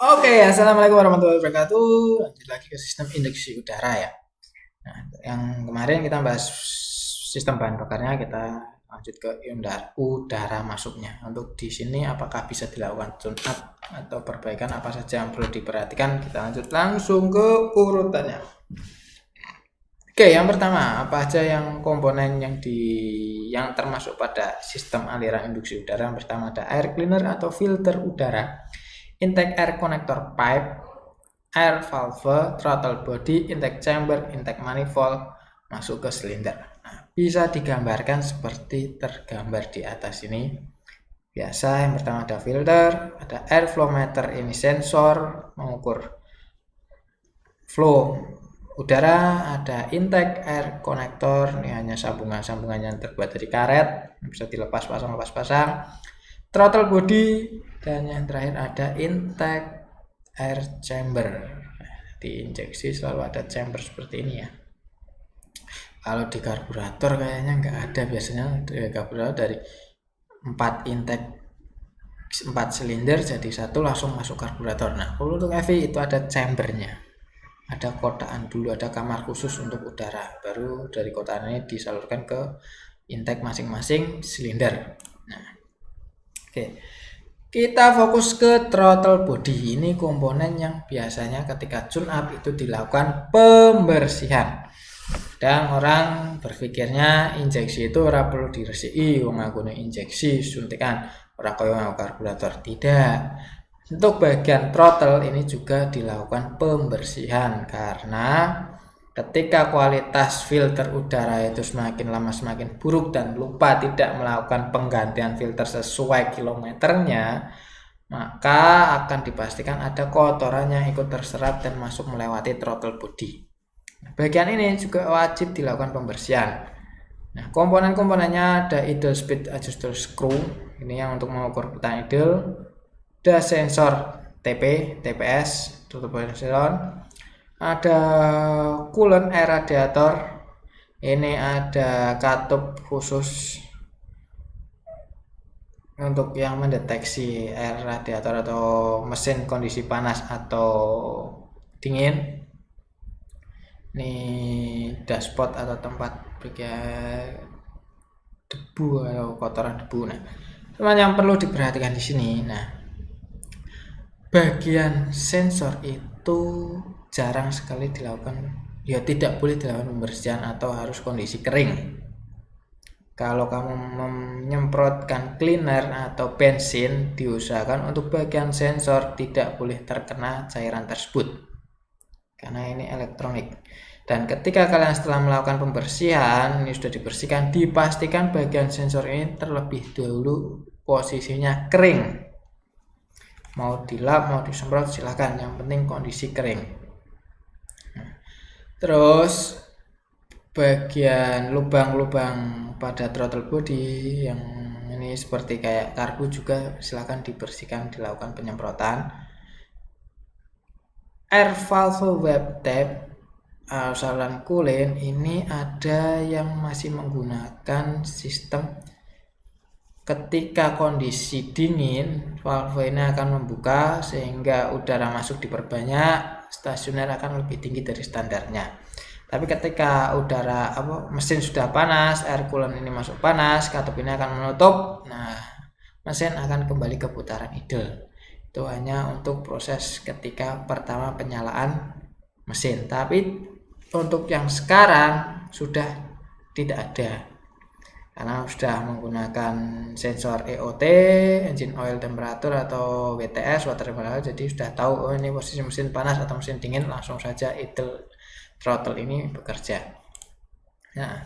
Oke, assalamualaikum warahmatullahi wabarakatuh. Lanjut lagi ke sistem induksi udara ya. Nah, yang kemarin kita bahas sistem bahan bakarnya, kita lanjut ke udara masuknya. Untuk di sini apakah bisa dilakukan tune up atau perbaikan apa saja yang perlu diperhatikan? Kita lanjut langsung ke urutannya. Oke, yang pertama, apa aja yang komponen yang termasuk pada sistem aliran induksi udara? Yang pertama ada air cleaner atau filter udara, intake air connector pipe, air valve, throttle body, intake chamber, intake manifold, masuk ke silinder. Nah, bisa digambarkan seperti tergambar di atas ini. Biasa yang pertama ada filter, ada air flow meter, ini sensor mengukur flow udara, ada intake air connector, ini hanya sambungan-sambungan yang terbuat dari karet, bisa dilepas pasang, throttle body, dan yang terakhir ada intake air chamber. Diinjeksi selalu ada chamber seperti ini ya. Kalau di karburator kayaknya nggak ada, biasanya karburator dari 4 intake 4 silinder jadi satu langsung masuk karburator. Nah, kalau untuk EV itu ada chambernya, ada kotaan dulu, ada kamar khusus untuk udara, baru dari kotaan ini disalurkan ke intake masing-masing silinder. Nah, oke, kita fokus ke throttle body. Ini komponen yang biasanya ketika tune up itu dilakukan pembersihan. Dan orang berpikirnya injeksi itu ora perlu diresiki, wong nganggo injeksi suntikan, ora kaya nganggo karburator. Tidak. Untuk bagian throttle ini juga dilakukan pembersihan karena ketika kualitas filter udara itu semakin lama semakin buruk dan lupa tidak melakukan penggantian filter sesuai kilometernya, maka akan dipastikan ada kotoran yang ikut terserap dan masuk melewati throttle body. Bagian ini juga wajib dilakukan pembersihan. Nah, komponen-komponennya ada idle speed adjuster screw, ini yang untuk mengukur putaran idle, ada sensor TP, TPS, tutup sensor, ada coolant air radiator, ini ada katup khusus untuk yang mendeteksi air radiator atau mesin kondisi panas atau dingin. Ini dashboard atau tempat bagian debu atau kotoran debu. Nah, cuman yang perlu diperhatikan di sini. Nah, bagian sensor itu jarang sekali dilakukan, ya tidak boleh dilakukan pembersihan atau harus kondisi kering. Kalau kamu menyemprotkan cleaner atau bensin, diusahakan untuk bagian sensor tidak boleh terkena cairan tersebut karena ini elektronik. Dan ketika kalian setelah melakukan pembersihan, ini sudah dibersihkan, dipastikan bagian sensor ini terlebih dahulu posisinya kering. Mau dilap, mau disemprot silahkan, yang penting kondisi kering. Terus bagian lubang-lubang pada throttle body yang ini seperti kayak karbu juga silahkan dibersihkan, dilakukan penyemprotan. Air valve web tape saluran coolant ini ada yang masih menggunakan sistem ketika kondisi dingin, valve ini akan membuka sehingga udara masuk diperbanyak, stasioner akan lebih tinggi dari standarnya. Tapi ketika mesin sudah panas, air coolant ini masuk panas, katup ini akan menutup. Nah, mesin akan kembali ke putaran idle. Itu hanya untuk proses ketika pertama penyalaan mesin. Tapi untuk yang sekarang sudah tidak ada, karena sudah menggunakan sensor EOT, engine oil temperature atau WTS, water temperature, jadi sudah tahu oh ini posisi mesin panas atau mesin dingin, langsung saja idle throttle ini bekerja. Nah,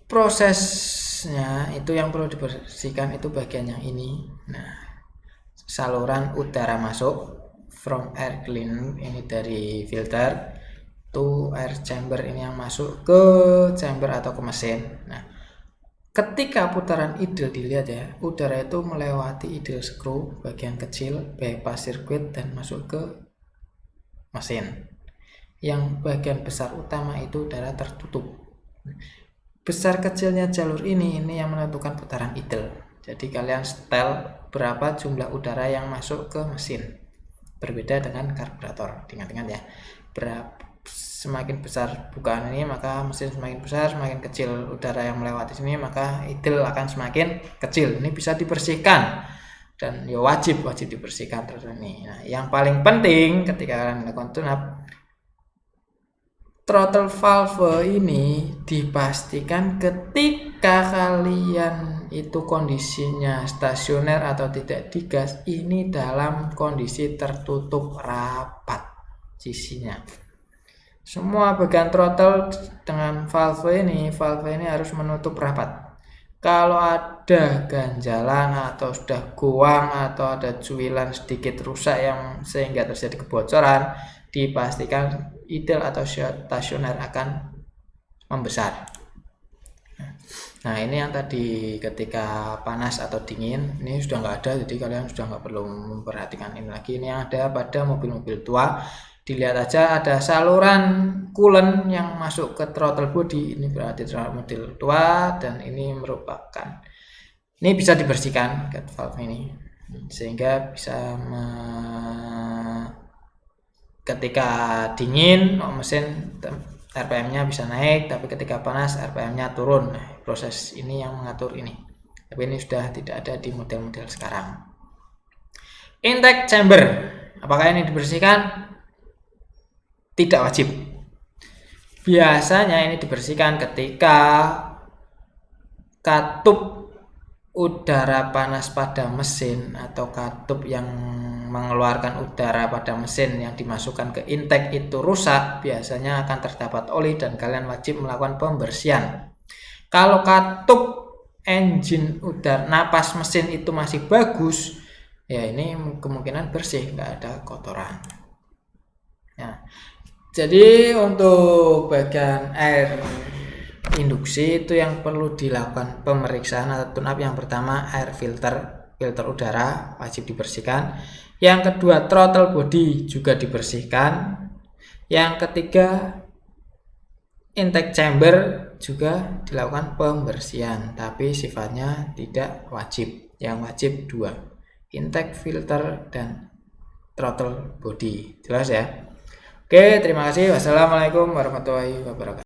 prosesnya itu yang perlu dibersihkan itu bagian yang ini. Nah, saluran udara masuk from air clean ini dari filter to air chamber ini yang masuk ke chamber atau ke mesin. Nah, ketika putaran idle dilihat ya, udara itu melewati idle screw bagian kecil, bypass circuit dan masuk ke mesin. Yang bagian besar utama itu udara tertutup. Besar kecilnya jalur ini yang menentukan putaran idle. Jadi kalian setel berapa jumlah udara yang masuk ke mesin. Berbeda dengan karburator. Ingat-ingat ya, semakin besar bukaan ini maka mesin semakin besar, semakin kecil udara yang melewati sini maka idle akan semakin kecil. Ini bisa dibersihkan dan ya wajib dibersihkan terus ini. Nah, yang paling penting ketika kalian melakukan tune-up, throttle valve ini dipastikan ketika kalian itu kondisinya stasioner atau tidak digas, ini dalam kondisi tertutup rapat sisinya. Semua bagian throttle dengan valve ini harus menutup rapat. Kalau ada ganjalan atau sudah goang atau ada cuilan sedikit rusak yang sehingga terjadi kebocoran, dipastikan idle atau stasioner akan membesar. Nah, ini yang tadi ketika panas atau dingin, ini sudah nggak ada, jadi kalian sudah nggak perlu memperhatikan ini lagi. Ini yang ada pada mobil-mobil tua. Dilihat aja ada saluran coolant yang masuk ke throttle body, ini berarti model tua dan ini merupakan, ini bisa dibersihkan cat valve ini sehingga bisa ketika dingin mesin RPM-nya bisa naik, tapi ketika panas RPM-nya turun. Nah, proses ini yang mengatur ini, tapi ini sudah tidak ada di model-model sekarang. Intake chamber, apakah ini dibersihkan? Tidak wajib. Biasanya ini dibersihkan ketika katup udara panas pada mesin atau katup yang mengeluarkan udara pada mesin yang dimasukkan ke intake itu rusak, biasanya akan terdapat oli dan kalian wajib melakukan pembersihan. Kalau katup engine udara napas mesin itu masih bagus, ya ini kemungkinan bersih, nggak ada kotoran. Ya. Jadi untuk bagian air induksi itu yang perlu dilakukan pemeriksaan atau tune-up, yang pertama air filter udara wajib dibersihkan. Yang kedua throttle body juga dibersihkan. Yang ketiga intake chamber juga dilakukan pembersihan, tapi sifatnya tidak wajib. Yang wajib dua, intake filter dan throttle body. Jelas ya? Oke, terima kasih. Wassalamualaikum warahmatullahi wabarakatuh.